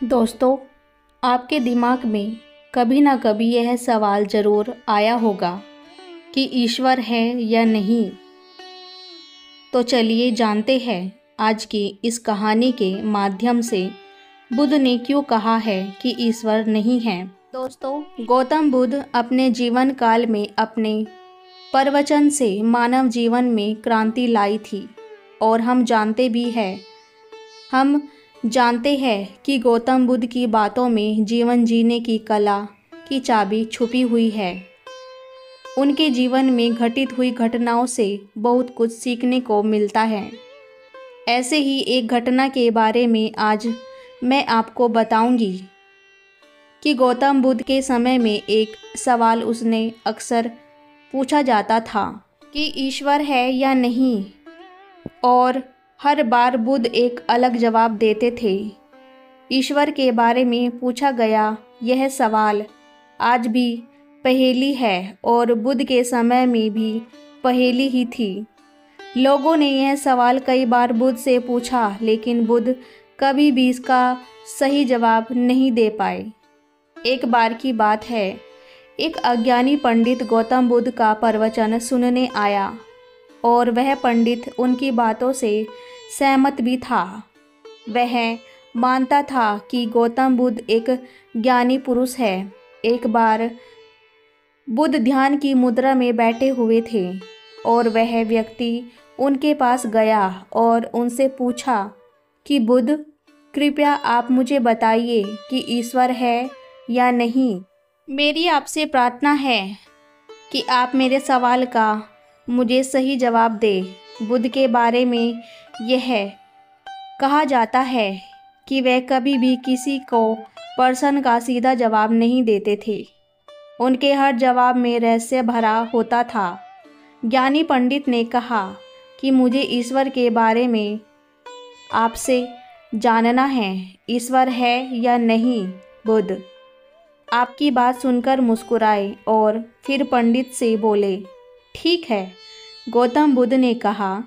दोस्तों, आपके दिमाग में कभी ना कभी यह सवाल ज़रूर आया होगा कि ईश्वर है या नहीं। तो चलिए जानते हैं आज की इस कहानी के माध्यम से बुद्ध ने क्यों कहा है कि ईश्वर नहीं है। दोस्तों, गौतम बुद्ध अपने जीवन काल में अपने प्रवचन से मानव जीवन में क्रांति लाई थी और हम जानते हैं कि गौतम बुद्ध की बातों में जीवन जीने की कला की चाबी छुपी हुई है। उनके जीवन में घटित हुई घटनाओं से बहुत कुछ सीखने को मिलता है। ऐसे ही एक घटना के बारे में आज मैं आपको बताऊंगी कि गौतम बुद्ध के समय में एक सवाल उसने अक्सर पूछा जाता था कि ईश्वर है या नहीं, और हर बार बुद्ध एक अलग जवाब देते थे। ईश्वर के बारे में पूछा गया यह सवाल आज भी पहेली है और बुद्ध के समय में भी पहेली ही थी। लोगों ने यह सवाल कई बार बुद्ध से पूछा, लेकिन बुद्ध कभी भी इसका सही जवाब नहीं दे पाए। एक बार की बात है, एक अज्ञानी पंडित गौतम बुद्ध का प्रवचन सुनने आया और वह पंडित उनकी बातों से सहमत भी था। वह मानता था कि गौतम बुद्ध एक ज्ञानी पुरुष है। एक बार बुद्ध ध्यान की मुद्रा में बैठे हुए थे और वह व्यक्ति उनके पास गया और उनसे पूछा कि बुद्ध, कृपया आप मुझे बताइए कि ईश्वर है या नहीं। मेरी आपसे प्रार्थना है कि आप मेरे सवाल का मुझे सही जवाब दें। बुद्ध के बारे में यह कहा जाता है कि वह कभी भी किसी को प्रश्न का सीधा जवाब नहीं देते थे। उनके हर जवाब में रहस्य भरा होता था। ज्ञानी पंडित ने कहा कि मुझे ईश्वर के बारे में आपसे जानना है। ईश्वर है या नहीं? बुद्ध आपकी बात सुनकर मुस्कुराए और फिर पंडित से बोले, ठीक है। गौतम बुद्ध ने कहा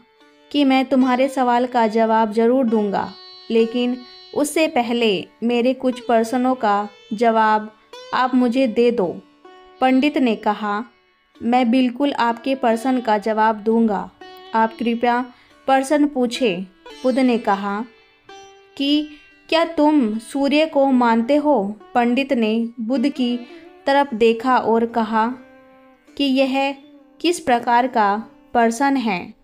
कि मैं तुम्हारे सवाल का जवाब ज़रूर दूंगा, लेकिन उससे पहले मेरे कुछ प्रश्नों का जवाब आप मुझे दे दो। पंडित ने कहा, मैं बिल्कुल आपके प्रश्न का जवाब दूंगा। आप कृपया प्रश्न पूछें। बुद्ध ने कहा कि क्या तुम सूर्य को मानते हो? पंडित ने बुद्ध की तरफ देखा और कहा कि यह किस प्रकार का प्रश्न है?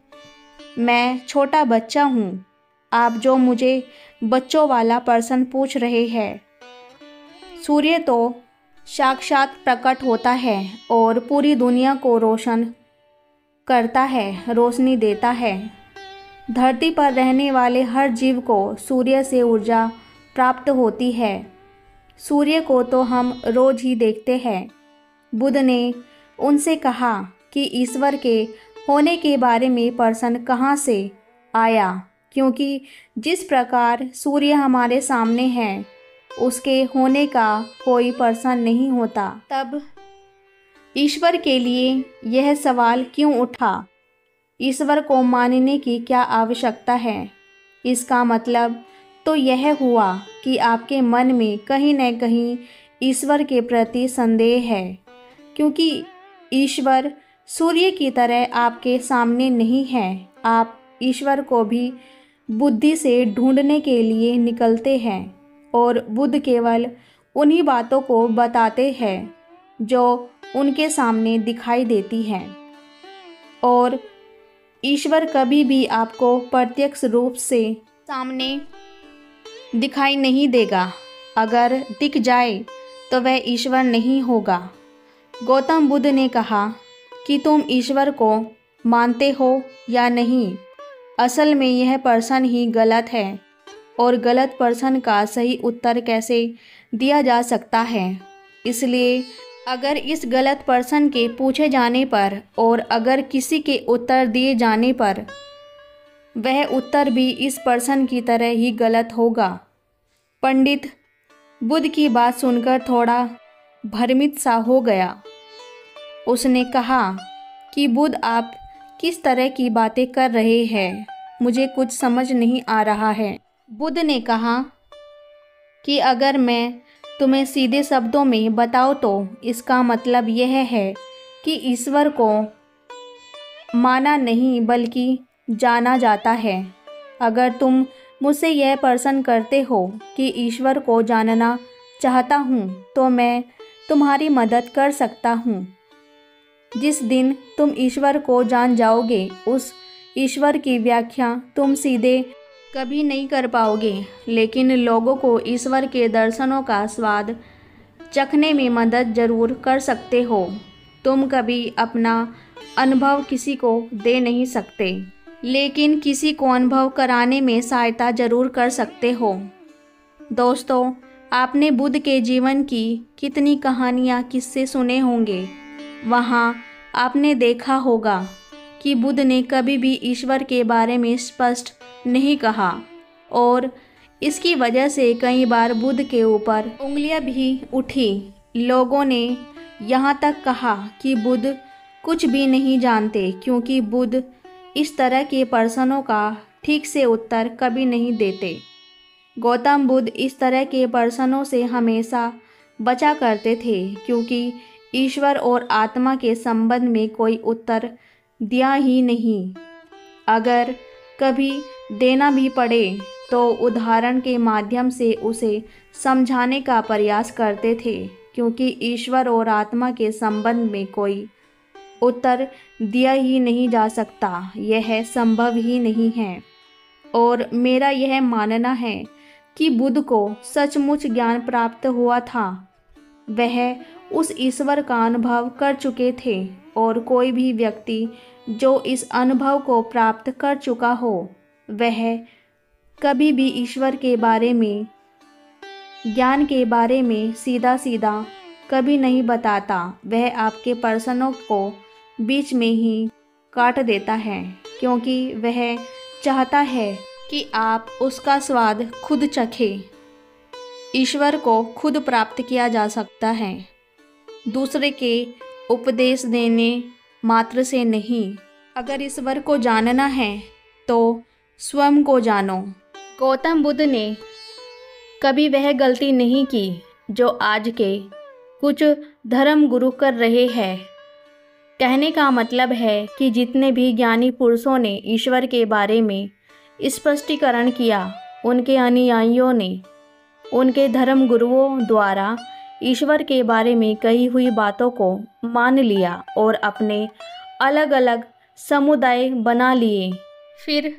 मैं छोटा बच्चा हूँ। आप जो मुझे बच्चों वाला प्रश्न पूछ रहे हैं। सूर्य तो साक्षात प्रकट होता है और पूरी दुनिया को रोशन करता है, रोशनी देता है। धरती पर रहने वाले हर जीव को सूर्य से ऊर्जा प्राप्त होती है। सूर्य को तो हम रोज ही देखते हैं। बुद्ध ने उनसे कहा कि ईश्वर के होने के बारे में प्रश्न कहाँ से आया, क्योंकि जिस प्रकार सूर्य हमारे सामने है, उसके होने का कोई प्रश्न नहीं होता। तब ईश्वर के लिए यह सवाल क्यों उठा? ईश्वर को मानने की क्या आवश्यकता है? इसका मतलब तो यह हुआ कि आपके मन में कहीं न कहीं ईश्वर के प्रति संदेह है, क्योंकि ईश्वर सूर्य की तरह आपके सामने नहीं है। आप ईश्वर को भी बुद्धि से ढूंढने के लिए निकलते हैं और बुद्ध केवल उन्हीं बातों को बताते हैं जो उनके सामने दिखाई देती हैं, और ईश्वर कभी भी आपको प्रत्यक्ष रूप से सामने दिखाई नहीं देगा। अगर दिख जाए तो वह ईश्वर नहीं होगा। गौतम बुद्ध ने कहा कि तुम ईश्वर को मानते हो या नहीं? असल में यह प्रश्न ही गलत है, और गलत प्रश्न का सही उत्तर कैसे दिया जा सकता है। इसलिए अगर इस गलत प्रश्न के पूछे जाने पर और अगर किसी के उत्तर दिए जाने पर वह उत्तर भी इस प्रश्न की तरह ही गलत होगा। पंडित बुद्ध की बात सुनकर थोड़ा भ्रमित सा हो गया। उसने कहा कि बुद्ध, आप किस तरह की बातें कर रहे हैं? मुझे कुछ समझ नहीं आ रहा है। बुद्ध ने कहा कि अगर मैं तुम्हें सीधे शब्दों में बताऊँ तो इसका मतलब यह है कि ईश्वर को माना नहीं बल्कि जाना जाता है। अगर तुम मुझसे यह प्रश्न करते हो कि ईश्वर को जानना चाहता हूँ तो मैं तुम्हारी मदद कर सकता हूँ। जिस दिन तुम ईश्वर को जान जाओगे उस ईश्वर की व्याख्या तुम सीधे कभी नहीं कर पाओगे, लेकिन लोगों को ईश्वर के दर्शनों का स्वाद चखने में मदद ज़रूर कर सकते हो। तुम कभी अपना अनुभव किसी को दे नहीं सकते, लेकिन किसी को अनुभव कराने में सहायता ज़रूर कर सकते हो। दोस्तों, आपने बुद्ध के जीवन की कितनी कहानियाँ किस्से सुने होंगे। वहाँ आपने देखा होगा कि बुद्ध ने कभी भी ईश्वर के बारे में स्पष्ट नहीं कहा और इसकी वजह से कई बार बुद्ध के ऊपर उंगलियां भी उठी। लोगों ने यहाँ तक कहा कि बुद्ध कुछ भी नहीं जानते क्योंकि बुद्ध इस तरह के प्रश्नों का ठीक से उत्तर कभी नहीं देते। गौतम बुद्ध इस तरह के प्रश्नों से हमेशा बचा करते थे क्योंकि ईश्वर और आत्मा के संबंध में कोई उत्तर दिया ही नहीं। अगर कभी देना भी पड़े तो उदाहरण के माध्यम से उसे समझाने का प्रयास करते थे क्योंकि ईश्वर और आत्मा के संबंध में कोई उत्तर दिया ही नहीं जा सकता, यह संभव ही नहीं है। और मेरा यह मानना है कि बुद्ध को सचमुच ज्ञान प्राप्त हुआ था। वह उस ईश्वर का अनुभव कर चुके थे और कोई भी व्यक्ति जो इस अनुभव को प्राप्त कर चुका हो वह कभी भी ईश्वर के बारे में, ज्ञान के बारे में सीधा सीधा कभी नहीं बताता। वह आपके प्रश्नों को बीच में ही काट देता है क्योंकि वह चाहता है कि आप उसका स्वाद खुद चखें। ईश्वर को खुद प्राप्त किया जा सकता है, दूसरे के उपदेश देने मात्र से नहीं। अगर ईश्वर को जानना है तो स्वयं को जानो। गौतम बुद्ध ने कभी वह गलती नहीं की जो आज के कुछ धर्म गुरु कर रहे हैं। कहने का मतलब है कि जितने भी ज्ञानी पुरुषों ने ईश्वर के बारे में स्पष्टीकरण किया, उनके अनुयायियों ने उनके धर्म गुरुओं द्वारा ईश्वर के बारे में कही हुई बातों को मान लिया और अपने अलग अलग समुदाय बना लिए। फिर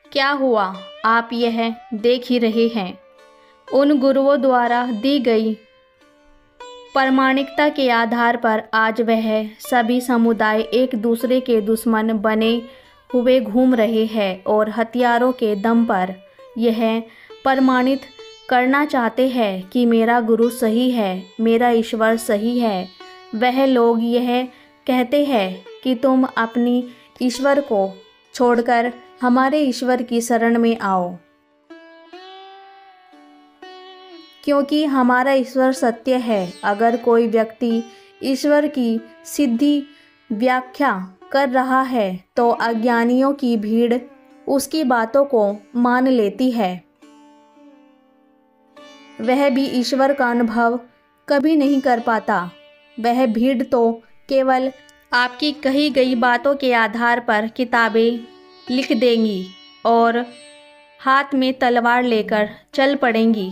क्या हुआ आप यह देख ही रहे हैं। उन गुरुओं द्वारा दी गई प्रामाणिकता के आधार पर आज वह सभी समुदाय एक दूसरे के दुश्मन बने हुए घूम रहे हैं और हथियारों के दम पर यह प्रमाणित करना चाहते हैं कि मेरा गुरु सही है, मेरा ईश्वर सही है। वह लोग यह कहते हैं कि तुम अपनी ईश्वर को छोड़कर हमारे ईश्वर की शरण में आओ क्योंकि हमारा ईश्वर सत्य है। अगर कोई व्यक्ति ईश्वर की सीधी व्याख्या कर रहा है तो अज्ञानियों की भीड़ उसकी बातों को मान लेती है। वह भी ईश्वर का अनुभव कभी नहीं कर पाता। वह भीड़ तो केवल आपकी कही गई बातों के आधार पर किताबें लिख देंगी और हाथ में तलवार लेकर चल पड़ेंगी।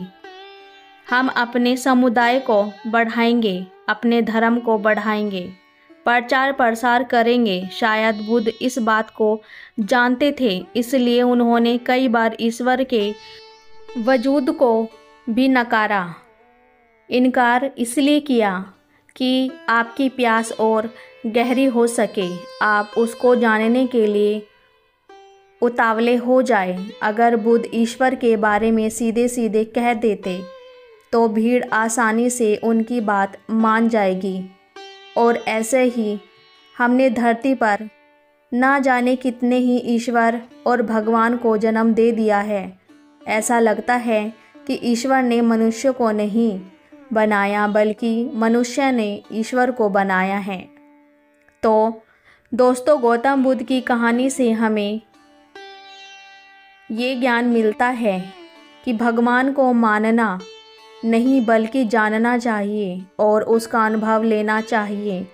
हम अपने समुदाय को बढ़ाएंगे, अपने धर्म को बढ़ाएंगे, प्रचार प्रसार करेंगे। शायद बुद्ध इस बात को जानते थे, इसलिए उन्होंने कई बार ईश्वर के वजूद को भी नकारा। इनकार इसलिए किया कि आपकी प्यास और गहरी हो सके, आप उसको जानने के लिए उतावले हो जाए। अगर बुद्ध ईश्वर के बारे में सीधे सीधे कह देते तो भीड़ आसानी से उनकी बात मान जाएगी। और ऐसे ही हमने धरती पर ना जाने कितने ही ईश्वर और भगवान को जन्म दे दिया है। ऐसा लगता है कि ईश्वर ने मनुष्य को नहीं बनाया बल्कि मनुष्य ने ईश्वर को बनाया है। तो दोस्तों, गौतम बुद्ध की कहानी से हमें ये ज्ञान मिलता है कि भगवान को मानना नहीं बल्कि जानना चाहिए और उसका अनुभव लेना चाहिए।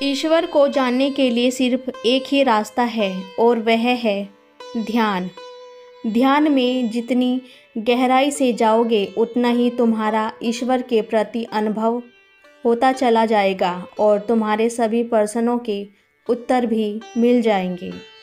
ईश्वर को जानने के लिए सिर्फ एक ही रास्ता है और वह है ध्यान। ध्यान में जितनी गहराई से जाओगे उतना ही तुम्हारा ईश्वर के प्रति अनुभव होता चला जाएगा और तुम्हारे सभी प्रश्नों के उत्तर भी मिल जाएंगे।